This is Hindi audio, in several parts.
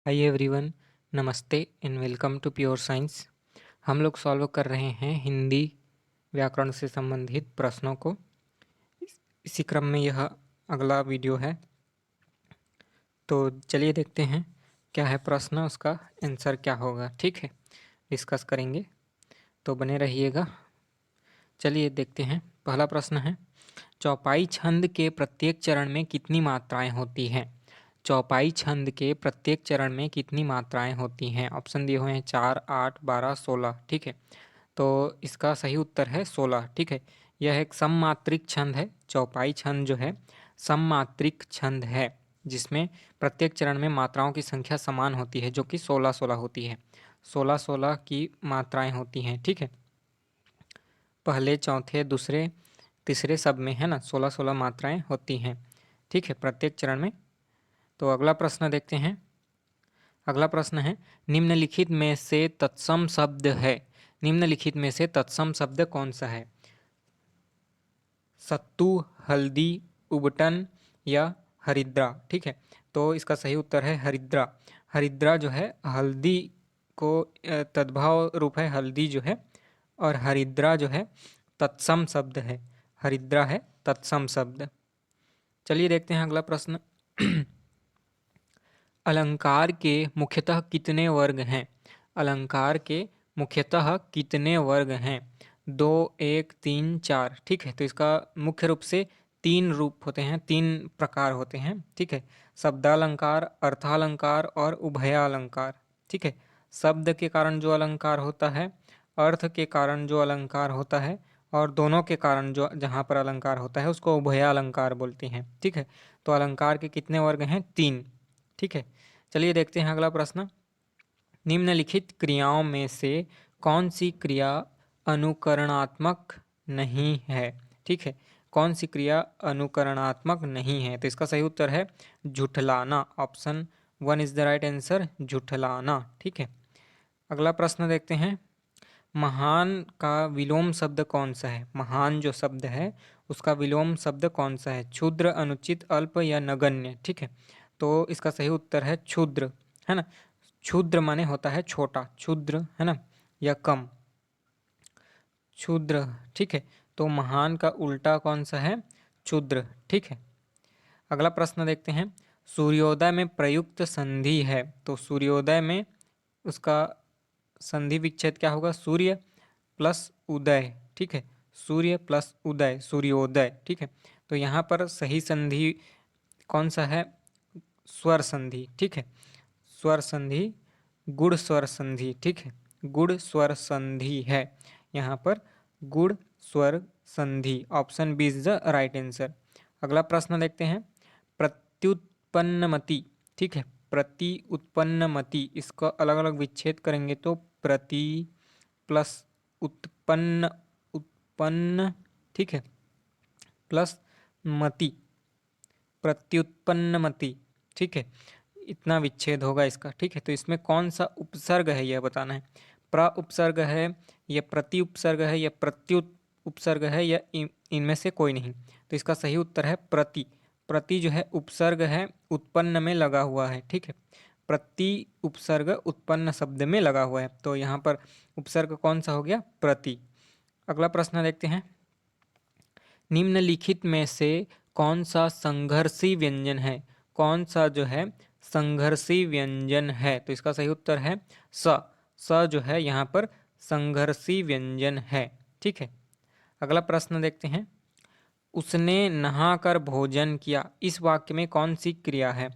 हाय एवरीवन, नमस्ते and welcome to pure science. हम लोग सॉल्व कर रहे हैं हिंदी व्याकरण से संबंधित प्रश्नों को। इसी क्रम में यह अगला वीडियो है, तो चलिए देखते हैं क्या है प्रश्न, उसका आंसर क्या होगा। ठीक है, डिस्कस करेंगे, तो बने रहिएगा। चलिए देखते हैं। पहला प्रश्न है, चौपाई छंद के प्रत्येक चरण में कितनी मात्राएं होती हैं? चौपाई छंद के प्रत्येक चरण में कितनी मात्राएं होती हैं? ऑप्शन दिए हुए हैं 4, 8, 12, 16। ठीक है, तो इसका सही उत्तर है 16। ठीक है, यह एक सममात्रिक छंद है। चौपाई छंद जो है सममात्रिक छंद है, जिसमें प्रत्येक चरण में मात्राओं की संख्या समान होती है, जो कि 16-16 होती है। 16-16 की मात्राएं होती हैं। ठीक है, पहले, चौथे, दूसरे, तीसरे सब में है ना 16-16 मात्राएं होती हैं। ठीक है, प्रत्येक चरण में। तो अगला प्रश्न देखते हैं। अगला प्रश्न है, निम्नलिखित में से तत्सम शब्द है। निम्नलिखित में से तत्सम शब्द कौन सा है? सत्तू, हल्दी, उबटन या हरिद्रा। ठीक है, तो इसका सही उत्तर है हरिद्रा। हरिद्रा जो है हल्दी को तद्भव रूप है हल्दी जो है, और हरिद्रा जो है तत्सम शब्द है। हरिद्रा है तत्सम शब्द। चलिए देखते हैं अगला प्रश्न। अलंकार के मुख्यतः कितने वर्ग हैं? अलंकार के मुख्यतः कितने वर्ग हैं? 2, 1, 3, 4। ठीक है, तो इसका मुख्य रूप से 3 रूप होते हैं, 3 प्रकार होते हैं। ठीक है, शब्दालंकार, अर्थालंकार और उभयालंकार। ठीक है, शब्द के कारण जो अलंकार होता है, अर्थ के कारण जो अलंकार होता है, और दोनों के कारण जो जहाँ पर अलंकार होता है उसको उभयालंकार बोलते हैं। ठीक है, तो अलंकार के कितने वर्ग हैं? 3। ठीक है, चलिए देखते हैं अगला प्रश्न। निम्नलिखित क्रियाओं में से कौन सी क्रिया अनुकरणात्मक नहीं है? ठीक है, कौन सी क्रिया अनुकरणात्मक नहीं है? तो इसका सही उत्तर है झुठलाना। Option 1 is the right answer, झुठलाना। ठीक है, अगला प्रश्न देखते हैं। महान का विलोम शब्द कौन सा है? महान जो शब्द है उसका विलोम शब्द कौन सा है? क्षुद्र, अनुचित, अल्प या नगण्य? ठीक है, तो इसका सही उत्तर है क्षुद्र, है ना। क्षुद्र माने होता है छोटा, क्षुद्र, है ना, या कम, क्षुद्र। ठीक है, तो महान का उल्टा कौन सा है? क्षुद्र। ठीक है, अगला प्रश्न देखते हैं। सूर्योदय में प्रयुक्त संधि है, तो सूर्योदय में उसका संधि विच्छेद क्या होगा? सूर्य प्लस उदय। ठीक है, सूर्य प्लस उदय, सूर्योदय। ठीक है, तो यहाँ पर सही संधि कौन सा है? स्वर संधि। ठीक है, स्वर संधि, गुड़ स्वर संधि। ठीक है, गुड़ स्वर संधि है यहाँ पर, गुड़ स्वर संधि। Option B is the right answer. अगला प्रश्न देखते हैं। प्रत्युत्पन्नमति। ठीक है, प्रति उत्पन्नमति, इसका अलग अलग विच्छेद करेंगे तो प्रति प्लस उत्पन्न, उत्पन्न, ठीक है, प्लस मति, प्रत्युत्पन्नमति। ठीक है, इतना विच्छेद होगा इसका। ठीक है, तो इसमें कौन सा उपसर्ग है यह बताना है। प्र उपसर्ग है, या प्रति उपसर्ग है, या प्रत्युत उपसर्ग है, या इनमें से कोई नहीं। तो इसका सही उत्तर है प्रति। प्रति जो है उपसर्ग है, उत्पन्न में लगा हुआ है। ठीक है, प्रति उपसर्ग उत्पन्न शब्द में लगा हुआ है, तो यहाँ पर उपसर्ग कौन सा हो गया? प्रति। अगला प्रश्न देखते हैं। निम्नलिखित में से कौन सा संघर्षी व्यंजन है? कौन सा जो है संघर्षी व्यंजन है? तो इसका सही उत्तर है स। स जो है यहाँ पर संघर्षी व्यंजन है। ठीक है, अगला प्रश्न देखते हैं। उसने नहाकर भोजन किया, इस वाक्य में कौन सी क्रिया है?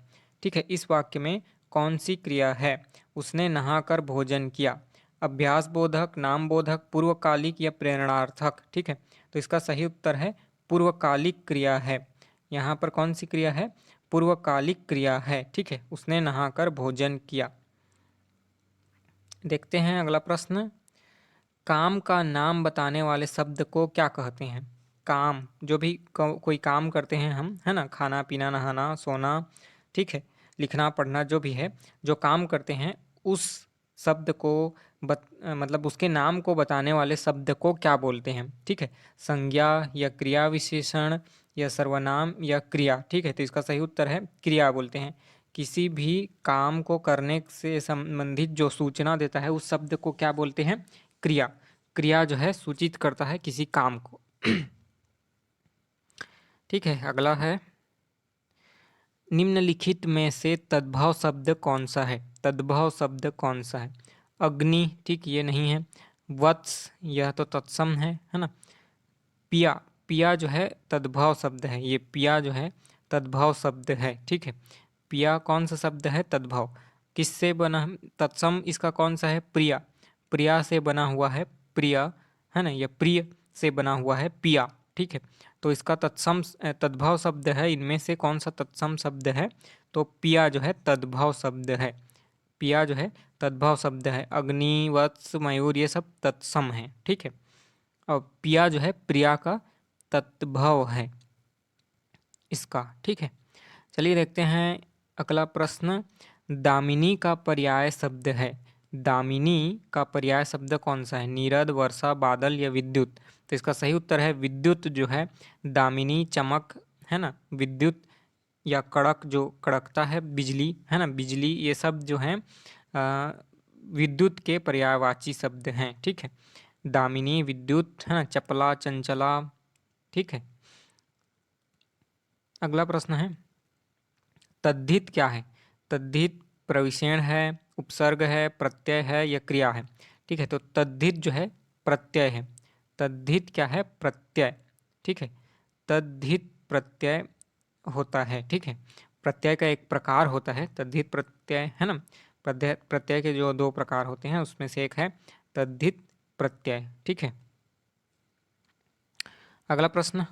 ठीक है, इस वाक्य में कौन सी क्रिया है? उसने नहाकर भोजन किया। अभ्यास बोधक, नाम बोधक, पूर्वकालिक या प्रेरणार्थक? ठीक है, तो इसका सही उत्तर है पूर्वकालिक क्रिया है। यहाँ पर कौन सी क्रिया है? पूर्वकालिक क्रिया है। ठीक है, उसने नहाकर भोजन किया। देखते हैं अगला प्रश्न। काम का नाम बताने वाले शब्द को क्या कहते हैं? काम, जो भी कोई काम करते हैं हम, है ना, खाना पीना, नहाना, सोना, ठीक है, लिखना पढ़ना, जो भी है, जो काम करते हैं, उस शब्द को मतलब उसके नाम को बताने वाले शब्द को क्या बोलते हैं? ठीक है, संज्ञा या क्रिया विशेषण या सर्वनाम या क्रिया? ठीक है, तो इसका सही उत्तर है क्रिया बोलते हैं। किसी भी काम को करने से संबंधित जो सूचना देता है उस शब्द को क्या बोलते हैं? क्रिया। क्रिया जो है सूचित करता है किसी काम को। ठीक है, अगला है, निम्नलिखित में से तद्भव शब्द कौन सा है? तद्भव शब्द कौन सा है? अग्नि, ठीक, ये नहीं है। वत्स, यह तो तत्सम है ना। पिया, पिया जो है तद्भव शब्द है, ये पिया जो है तद्भव शब्द है। ठीक है, पिया कौन सा शब्द है? तद्भव। किससे बना? तत्सम इसका कौन सा है? प्रिया। प्रिया से बना हुआ है प्रिया, है ना, या प्रिय से बना हुआ है पिया। ठीक है, तो इसका तत्सम तद्भव शब्द है, इनमें से कौन सा तत्सम शब्द है? तो पिया जो है तद्भव शब्द है। पिया जो है तद्भव शब्द है। अग्नि, वत्स, मयूर ये सब तत्सम है। ठीक है, और पिया जो है प्रिया का तद्भव है इसका। ठीक है, चलिए देखते हैं अगला प्रश्न। दामिनी का पर्याय शब्द है। दामिनी का पर्याय शब्द कौन सा है? नीरद, वर्षा, बादल या विद्युत? तो इसका सही उत्तर है विद्युत जो है दामिनी। चमक, है ना, विद्युत या कड़क, जो कड़कता है, बिजली, है ना, बिजली, ये सब जो है विद्युत के पर्यायवाची शब्द हैं। ठीक है, दामिनी, विद्युत, है ना, चपला, चंचला। ठीक है, अगला प्रश्न है, तद्धित क्या है? तद्धित प्रविशेण है, उपसर्ग है, प्रत्यय है या क्रिया है? ठीक है, तो तद्धित जो है प्रत्यय है। तद्धित क्या है? प्रत्यय। ठीक है, तद्धित प्रत्यय होता है। ठीक है, प्रत्यय का एक प्रकार होता है तद्धित प्रत्यय, है ना। प्रत्यय प्रत्यय के जो दो प्रकार होते हैं उसमें से एक है तद्धित प्रत्यय। ठीक है, अगला प्रश्न,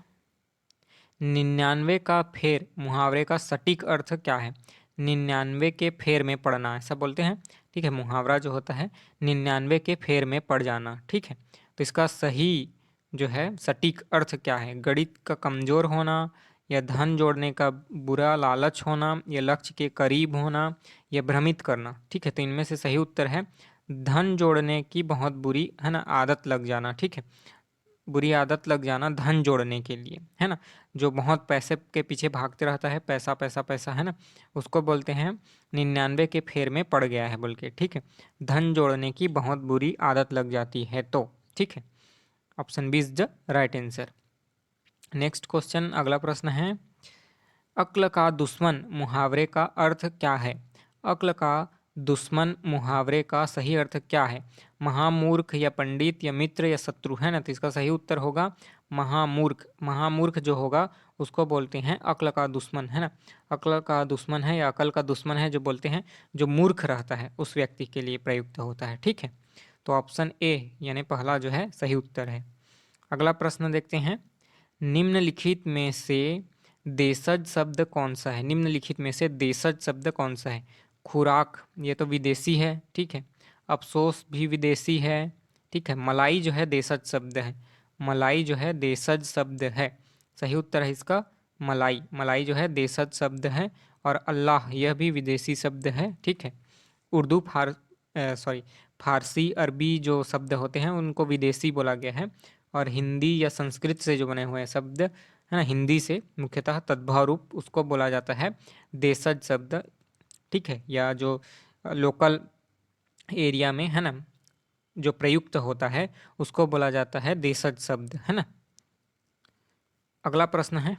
99 का फेर मुहावरे का सटीक अर्थ क्या है? 99 के फेर में पड़ना, ऐसा बोलते हैं। ठीक है, मुहावरा जो होता है 99 के फेर में पड़ जाना। ठीक है, तो इसका सही जो है सटीक अर्थ क्या है? गणित का कमजोर होना, या धन जोड़ने का बुरा लालच होना, या लक्ष्य के करीब होना, या भ्रमित करना? ठीक है, तो इनमें से सही उत्तर है धन जोड़ने की बहुत बुरी, है ना, आदत लग जाना। ठीक है, बुरी आदत लग जाना धन जोड़ने के लिए, है ना, जो बहुत पैसे के पीछे भागते रहता है, पैसा पैसा पैसा, है ना, उसको बोलते हैं 99 के फेर में पड़ गया है बोल के। ठीक है, धन जोड़ने की बहुत बुरी आदत लग जाती है तो। ठीक है, option B is the right answer. Next question, अगला प्रश्न है, अक्ल का दुश्मन मुहावरे का अर्थ क्या है? अक्ल का दुश्मन मुहावरे का सही अर्थ क्या है? महामूर्ख, या पंडित, या मित्र, या शत्रु? है ना, तो इसका सही उत्तर होगा महामूर्ख। महामूर्ख जो होगा उसको बोलते हैं अक्ल का दुश्मन, है ना। अक्ल का दुश्मन है या अकल का दुश्मन है जो बोलते हैं जो मूर्ख रहता है उस व्यक्ति के लिए प्रयुक्त होता है। ठीक है, तो ऑप्शन ए यानी पहला जो है सही उत्तर है। अगला प्रश्न देखते हैं, निम्नलिखित में से देशज शब्द कौन सा है? निम्नलिखित में से देशज शब्द कौन सा है? खुराक, ये तो विदेशी है। ठीक है, अफसोस भी विदेशी है। ठीक है, मलाई जो है देशज शब्द है। मलाई जो है देशज शब्द है। सही उत्तर है इसका मलाई। मलाई जो है देशज शब्द है। और अल्लाह यह भी विदेशी शब्द है। ठीक है, उर्दू फारसी, अरबी जो शब्द होते हैं उनको विदेशी बोला गया है। और हिंदी या संस्कृत से जो बने हुए हैं शब्द, है ना, हिंदी से मुख्यतः तद्भव रूप उसको बोला जाता है देशज शब्द। ठीक है, या जो लोकल एरिया में, है ना, जो प्रयुक्त होता है उसको बोला जाता है देशज शब्द, है ना। अगला प्रश्न है,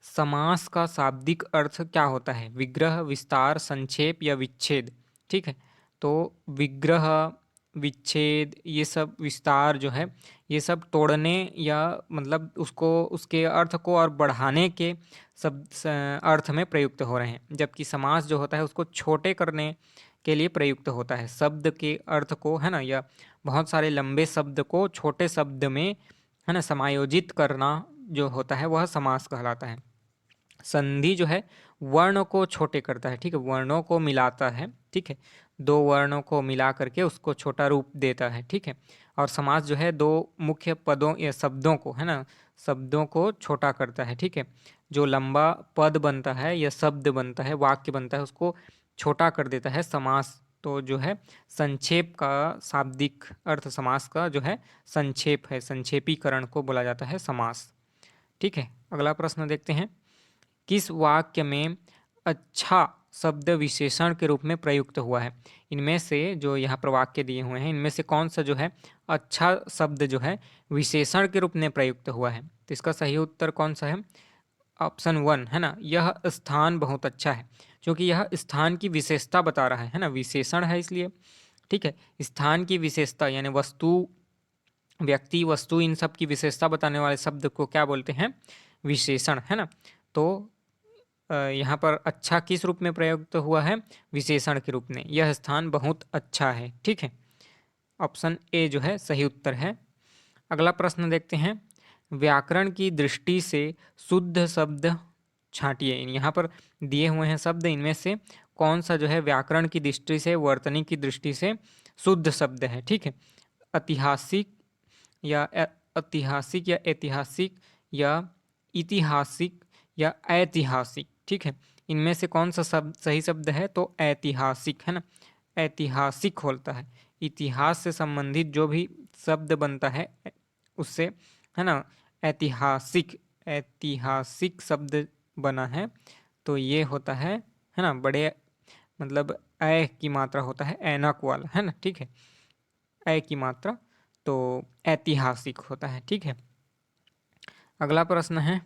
समास का शाब्दिक अर्थ क्या होता है? विग्रह, विस्तार, संक्षेप या विच्छेद? ठीक है, तो विग्रह, विच्छेद, ये सब, विस्तार जो है ये सब तोड़ने या मतलब उसको, उसके अर्थ को और बढ़ाने के सब अर्थ में प्रयुक्त हो रहे हैं। जबकि समास जो होता है उसको छोटे करने के लिए प्रयुक्त होता है। शब्द के अर्थ को, है ना, या बहुत सारे लंबे शब्द को छोटे शब्द में, है ना, समायोजित करना जो होता है वह समास कहलाता है। संधि जो है वर्ण को छोटे करता है। ठीक है, वर्णों को मिलाता है। ठीक है, दो वर्णों को मिला करके उसको छोटा रूप देता है। ठीक है, और समास जो है दो मुख्य पदों या शब्दों को, है ना, शब्दों को छोटा करता है। ठीक है, जो लंबा पद बनता है या शब्द बनता है, वाक्य बनता है, उसको छोटा कर देता है समास। तो जो है संक्षेप का शाब्दिक अर्थ समास का जो है संक्षेप है, संक्षेपीकरण को बोला जाता है समास। ठीक है, अगला प्रश्न देखते हैं, किस वाक्य में अच्छा शब्द विशेषण के रूप में प्रयुक्त हुआ है? इनमें से जो यहाँ पर वाक्य दिए हुए हैं, इनमें से कौन सा जो है अच्छा शब्द जो है विशेषण के रूप में प्रयुक्त हुआ है? तो इसका सही उत्तर कौन सा है? ऑप्शन 1 है ना, यह स्थान बहुत अच्छा है, क्योंकि यह स्थान की विशेषता बता रहा है ना, विशेषण है इसलिए। ठीक है, स्थान की विशेषता यानी वस्तु, व्यक्ति, वस्तु, इन सब की विशेषता बताने वाले शब्द को क्या बोलते हैं? विशेषण, है ना। तो यहाँ पर अच्छा किस रूप में प्रयुक्त हुआ है? विशेषण के रूप में। यह स्थान बहुत अच्छा है। ठीक है, ऑप्शन ए जो है सही उत्तर है। अगला प्रश्न देखते हैं। व्याकरण की दृष्टि से शुद्ध शब्द छांटिए। यहाँ पर दिए हुए हैं शब्द, इनमें से कौन सा जो है व्याकरण की दृष्टि से, वर्तनी की दृष्टि से शुद्ध शब्द है? ठीक है, ऐतिहासिक या ऐतिहासिक या ऐतिहासिक या ऐतिहासिक या ऐतिहासिक। ठीक है, इनमें से कौन सा शब्द सही शब्द है? तो ऐतिहासिक, है ना, ऐतिहासिक होता है। इतिहास से संबंधित जो भी शब्द बनता है उससे, है ना, ऐतिहासिक, ऐतिहासिक शब्द बना है, तो ये होता है ना, बड़े मतलब ऐ की मात्रा होता है, ऐनक वाला, है ना। ठीक है, ऐ की मात्रा, तो ऐतिहासिक होता है। ठीक है, अगला प्रश्न है।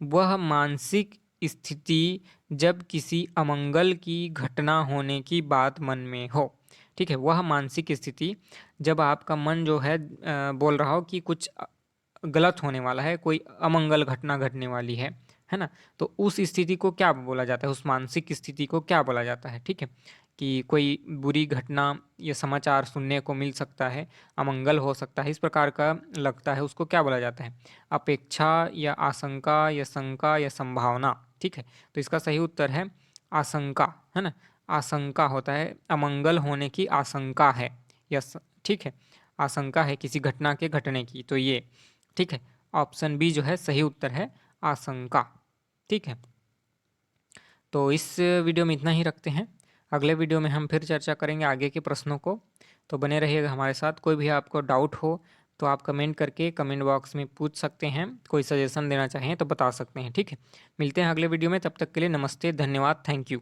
वह मानसिक स्थिति जब किसी अमंगल की घटना होने की बात मन में हो। ठीक है, वह मानसिक स्थिति जब आपका मन जो है बोल रहा हो कि कुछ गलत होने वाला है, कोई अमंगल घटना घटने वाली है ना, तो उस स्थिति को क्या बोला जाता है? उस मानसिक स्थिति को क्या बोला जाता है? ठीक है, कि कोई बुरी घटना या समाचार सुनने को मिल सकता है, अमंगल हो सकता है, इस प्रकार का लगता है, उसको क्या बोला जाता है? अपेक्षा या आशंका या शंका या संभावना। ठीक है, तो इसका सही उत्तर है आशंका, है ना। आशंका होता है, अमंगल होने की आशंका है, यस। ठीक है, आशंका है किसी घटना के घटने की, तो ये ठीक है, ऑप्शन बी जो है सही उत्तर है, आशंका। ठीक है, तो इस वीडियो में इतना ही रखते हैं। अगले वीडियो में हम फिर चर्चा करेंगे आगे के प्रश्नों को, तो बने रहिएगा हमारे साथ। कोई भी आपको डाउट हो तो आप कमेंट करके कमेंट बॉक्स में पूछ सकते हैं, कोई सजेशन देना चाहें तो बता सकते हैं। ठीक है, मिलते हैं अगले वीडियो में, तब तक के लिए नमस्ते, धन्यवाद, थैंक यू।